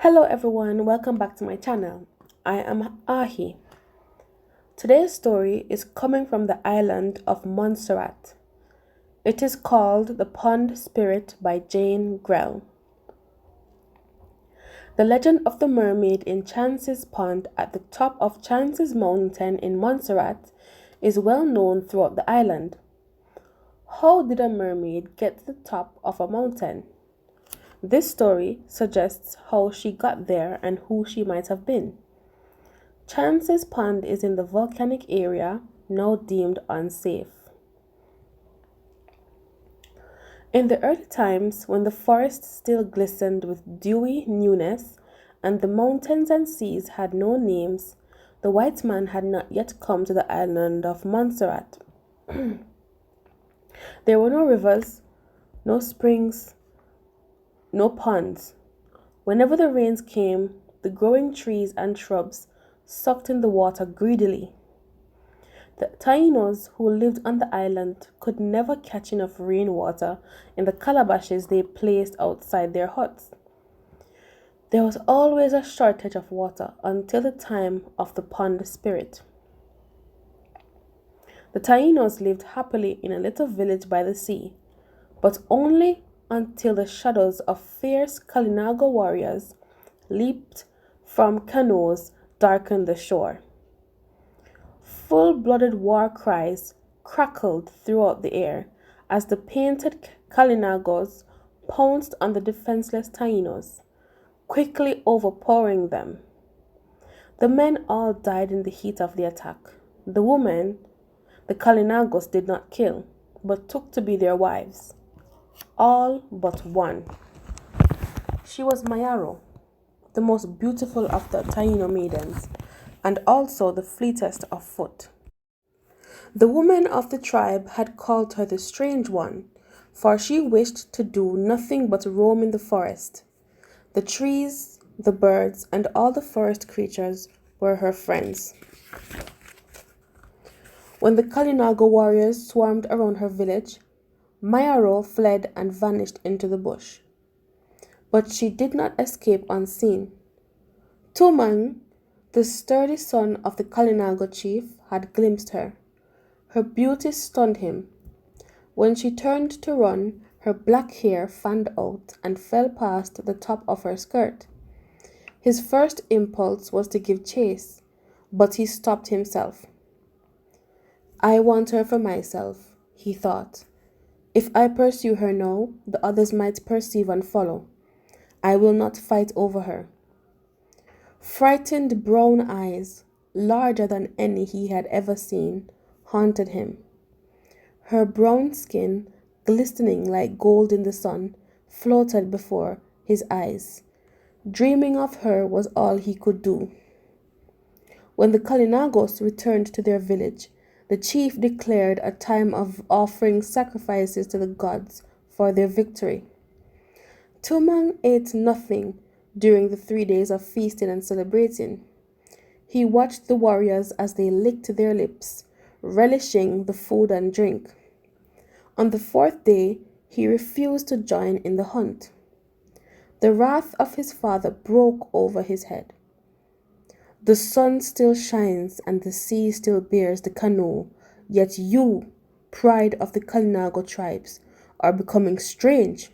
Hello everyone, welcome back to my channel. I am Ahi. Today's story is coming from the island of Montserrat. It is called The Pond Spirit by Jane Grell. The legend of the mermaid in Chance's Pond at the top of Chance's Mountain in Montserrat is well known throughout the island. How did a mermaid get to the top of a mountain? This story suggests how she got there and who she might have been. Chance's Pond is in the volcanic area, now deemed unsafe. In the early times, when the forest still glistened with dewy newness, and the mountains and seas had no names, the white man had not yet come to the island of Montserrat. There were no rivers, no springs, no ponds. Whenever the rains came, the growing trees and shrubs sucked in the water greedily. The Tainos who lived on the island could never catch enough rainwater in the calabashes they placed outside their huts. There was always a shortage of water until the time of the pond spirit. The Tainos lived happily in a little village by the sea, but only until the shadows of fierce Kalinago warriors leaped from canoes darkened the shore. Full-blooded war cries crackled throughout the air as the painted Kalinagos pounced on the defenseless Tainos, quickly overpowering them. The men all died in the heat of the attack. The women, the Kalinagos did not kill, but took to be their wives. All but one. She was Mayaro, the most beautiful of the Taino maidens, and also the fleetest of foot. The women of the tribe had called her the Strange One, for she wished to do nothing but roam in the forest. The trees, the birds, and all the forest creatures were her friends. When the Kalinago warriors swarmed around her village, Mayaro fled and vanished into the bush. But she did not escape unseen. Tumang, the sturdy son of the Kalinago chief, had glimpsed her. Her beauty stunned him. When she turned to run, her black hair fanned out and fell past the top of her skirt. His first impulse was to give chase, but he stopped himself. I want her for myself, he thought. If I pursue her now, the others might perceive and follow. I will not fight over her. Frightened brown eyes, larger than any he had ever seen, haunted him. Her brown skin, glistening like gold in the sun, floated before his eyes. Dreaming of her was all he could do. When the Kalinagos returned to their village, the chief declared a time of offering sacrifices to the gods for their victory. Tumang ate nothing during the 3 days of feasting and celebrating. He watched the warriors as they licked their lips, relishing the food and drink. On the 4th day, he refused to join in the hunt. The wrath of his father broke over his head. The sun still shines and the sea still bears the canoe, yet you, pride of the Kalinago tribes, are becoming strange.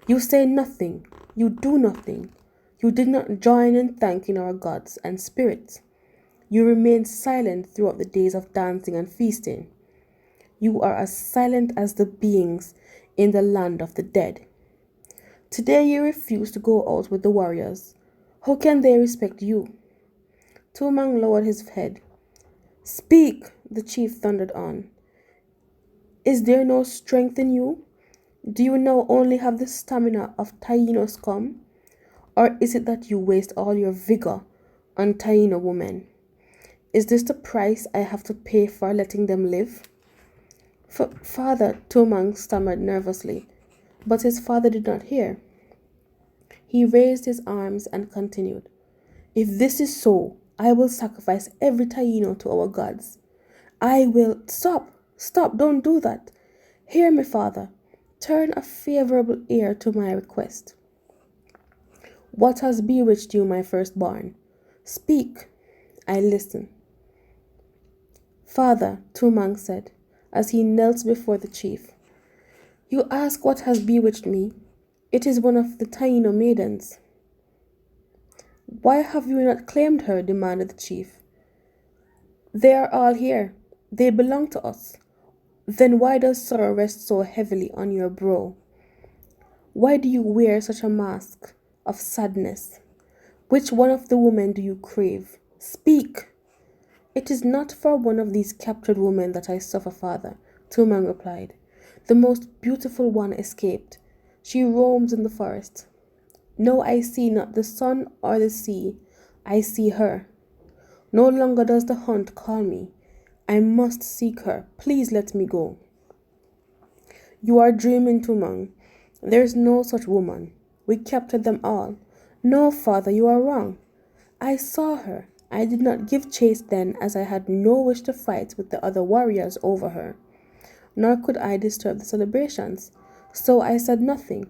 You say nothing, you do nothing. You did not join in thanking our gods and spirits. You remained silent throughout the days of dancing and feasting. You are as silent as the beings in the land of the dead. Today you refuse to go out with the warriors. How can they respect you? Tumang lowered his head. Speak, the chief thundered on. Is there no strength in you? Do you now only have the stamina of Tainos scum? Or is it that you waste all your vigor on Taino women? Is this the price I have to pay for letting them live? Father, Tumang stammered nervously, but his father did not hear. He raised his arms and continued. If this is so, I will sacrifice every Taino to our gods. I will... Stop, don't do that. Hear me, father. Turn a favorable ear to my request. What has bewitched you, my firstborn? Speak. I listen. Father, Tumang said, as he knelt before the chief. You ask what has bewitched me? It is one of the Taino maidens. Why have you not claimed her? Demanded the chief. They are all here. They belong to us. Then why does sorrow rest so heavily on your brow? Why do you wear such a mask of sadness? Which one of the women do you crave? Speak! It is not for one of these captured women that I suffer, father, Tumang replied. The most beautiful one escaped. She roams in the forest. No, I see not the sun or the sea. I see her. No longer does the hunt call me. I must seek her. Please let me go. You are dreaming, Tumang. There is no such woman. We captured them all. No, father, you are wrong. I saw her. I did not give chase then, as I had no wish to fight with the other warriors over her. Nor could I disturb the celebrations. So I said nothing.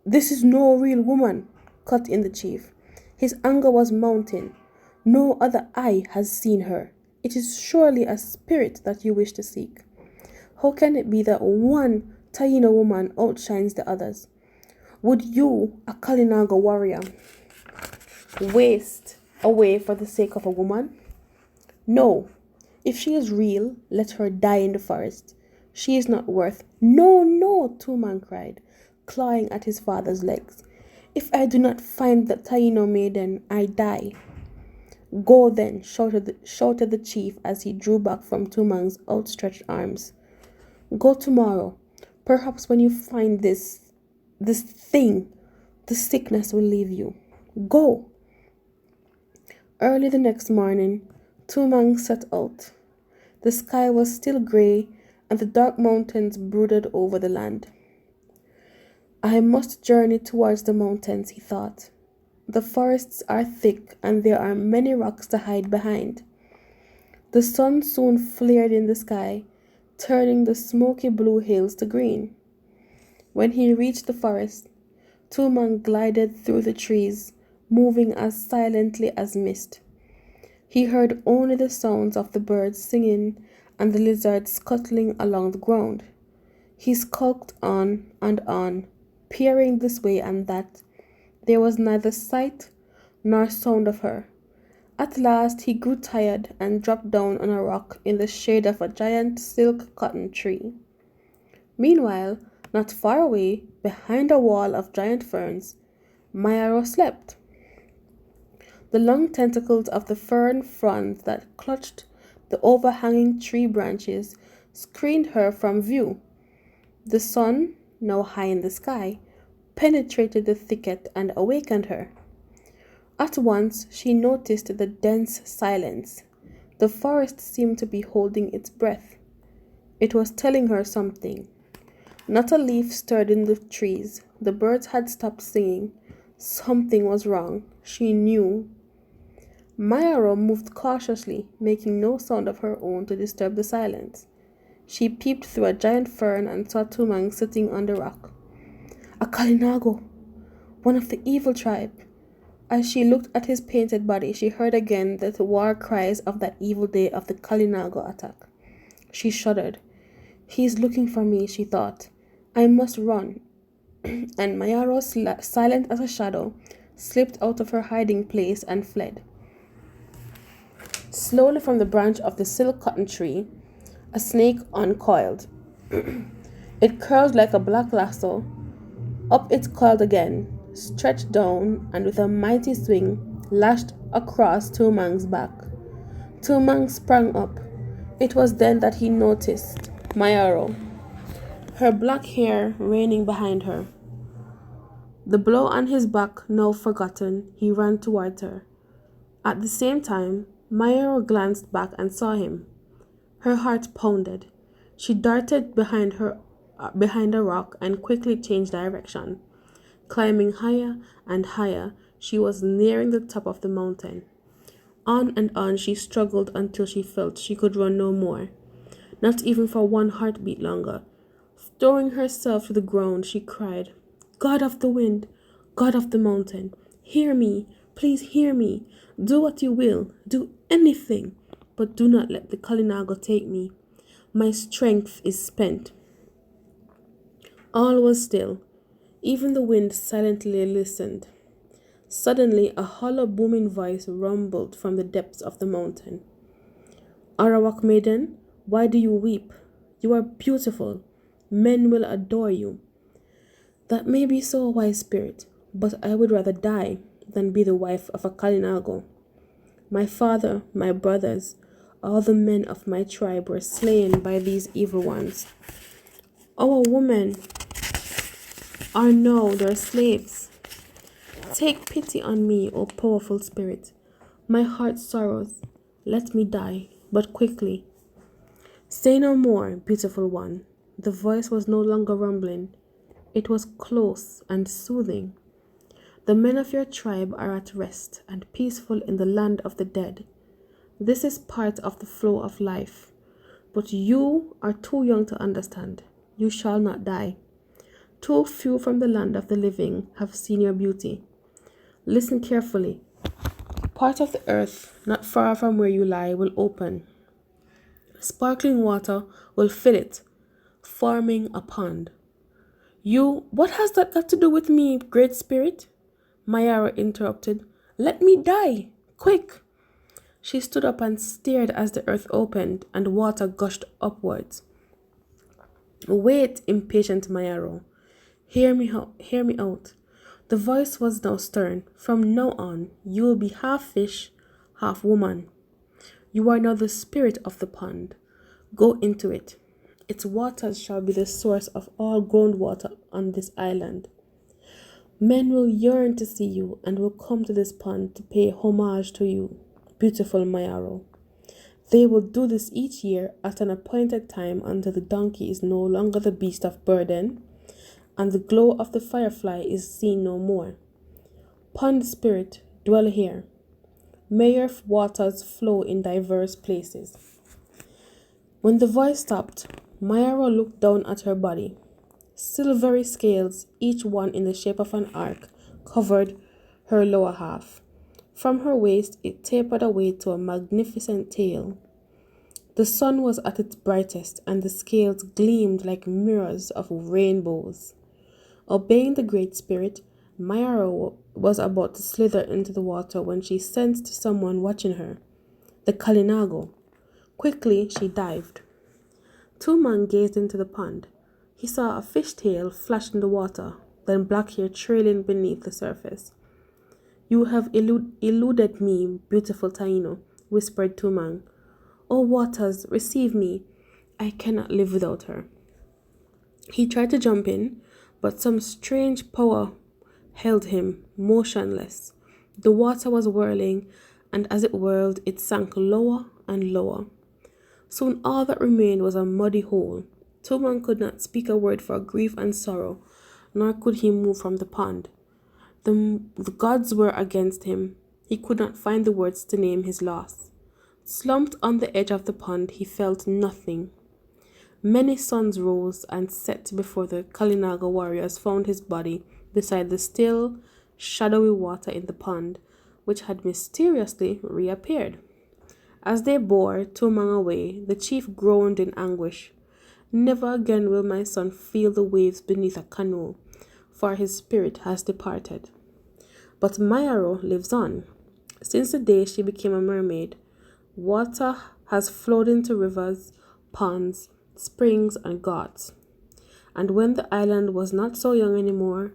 This is no real woman, cut in the chief. His anger was mounting. No other eye has seen her. It is surely a spirit that you wish to seek. How can it be that one Taino woman outshines the others? Would you, a Kalinago warrior, waste away for the sake of a woman? No. If she is real, let her die in the forest. She is not worth. No, no, Tumang cried, clawing at his father's legs. If I do not find the Taino maiden, I die. Go then, shouted the chief as he drew back from Tumang's outstretched arms. Go tomorrow. Perhaps when you find this thing, the sickness will leave you. Go. Early the next morning, Tumang set out. The sky was still grey, and the dark mountains brooded over the land. I must journey towards the mountains, he thought. The forests are thick, and there are many rocks to hide behind. The sun soon flared in the sky, turning the smoky blue hills to green. When he reached the forest, Tumang glided through the trees, moving as silently as mist. He heard only the sounds of the birds singing and the lizards scuttling along the ground. He skulked on and on, peering this way and that. There was neither sight nor sound of her. At last he grew tired and dropped down on a rock in the shade of a giant silk cotton tree. Meanwhile, not far away, behind a wall of giant ferns, Mayaro slept. The long tentacles of the fern fronds that clutched the overhanging tree branches screened her from view. The sun, now high in the sky, penetrated the thicket and awakened her. At once she noticed the dense silence. The forest seemed to be holding its breath. It was telling her something. Not a leaf stirred in the trees. The birds had stopped singing. Something was wrong. She knew. Mayaro moved cautiously, making no sound of her own to disturb the silence. She peeped through a giant fern and saw Tumang sitting on the rock. A Kalinago, one of the evil tribe. As she looked at his painted body, she heard again the war cries of that evil day of the Kalinago attack. She shuddered. He is looking for me, she thought. I must run. And Mayaro, silent as a shadow, slipped out of her hiding place and fled. Slowly from the branch of the silk cotton tree, a snake uncoiled. It curled like a black lasso. Up it coiled again, stretched down, and with a mighty swing, lashed across Tumang's back. Tumang sprang up. It was then that he noticed Mayaro, her black hair raining behind her. The blow on his back now forgotten, he ran towards her. At the same time, Mayaro glanced back and saw him. Her heart pounded. She darted behind a rock and quickly changed direction. Climbing higher and higher, she was nearing the top of the mountain. On and on she struggled until she felt she could run no more, not even for one heartbeat longer. Throwing herself to the ground, she cried, God of the wind, God of the mountain, hear me, please hear me. Do what you will, do anything, but do not let the Kalinago take me. My strength is spent. All was still. Even the wind silently listened. Suddenly, a hollow booming voice rumbled from the depths of the mountain. Arawak maiden, why do you weep? You are beautiful. Men will adore you. That may be so, wise spirit, but I would rather die than be the wife of a Kalinago. My father, my brothers, all the men of my tribe were slain by these evil ones. Our women are now their slaves. Take pity on me, O powerful spirit. My heart sorrows. Let me die, but quickly. Say no more, beautiful one. The voice was no longer rumbling. It was close and soothing. The men of your tribe are at rest and peaceful in the land of the dead. This is part of the flow of life. But you are too young to understand. You shall not die. Too few from the land of the living have seen your beauty. Listen carefully. Part of the earth not far from where you lie will open. Sparkling water will fill it, forming a pond. What has that got to do with me, great spirit? Mayaro interrupted. Let me die, quick. She stood up and stared as the earth opened and water gushed upwards. Wait, impatient Mayaro. Hear me out. The voice was now stern. From now on, you will be half fish, half woman. You are now the spirit of the pond. Go into it. Its waters shall be the source of all groundwater on this island. Men will yearn to see you and will come to this pond to pay homage to you, beautiful Mayaro. They will do this each year at an appointed time until the donkey is no longer the beast of burden and the glow of the firefly is seen no more. Pond spirit, dwell here. May your waters flow in diverse places. When the voice stopped, Mayaro looked down at her body. Silvery scales, each one in the shape of an arc, covered her lower half. From her waist, it tapered away to a magnificent tail. The sun was at its brightest, and the scales gleamed like mirrors of rainbows. Obeying the Great Spirit, Mayaro was about to slither into the water when she sensed someone watching her. The Kalinago. Quickly, she dived. Tuman gazed into the pond. He saw a fishtail flash in the water, then black hair trailing beneath the surface. You have eluded me, beautiful Taino, whispered Tumang. O waters, receive me. I cannot live without her. He tried to jump in, but some strange power held him motionless. The water was whirling, and as it whirled, it sank lower and lower. Soon all that remained was a muddy hole. Tumang could not speak a word for grief and sorrow, nor could he move from the pond. The gods were against him. He could not find the words to name his loss. Slumped on the edge of the pond, he felt nothing. Many suns rose and set before the Kalinago warriors found his body beside the still, shadowy water in the pond, which had mysteriously reappeared. As they bore Tumang away, the chief groaned in anguish. Never again will my son feel the waves beneath a canoe, for his spirit has departed. But Mayaro lives on. Since the day she became a mermaid, water has flowed into rivers, ponds, springs, and ghats. And when the island was not so young anymore,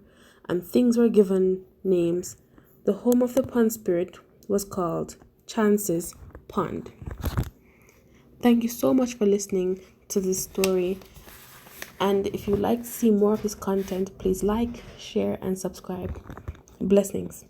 and things were given names, the home of the pond spirit was called Chance's Pond. Thank you so much for listening to this story. And if you'd like to see more of this content, please like, share, and subscribe. Blessings.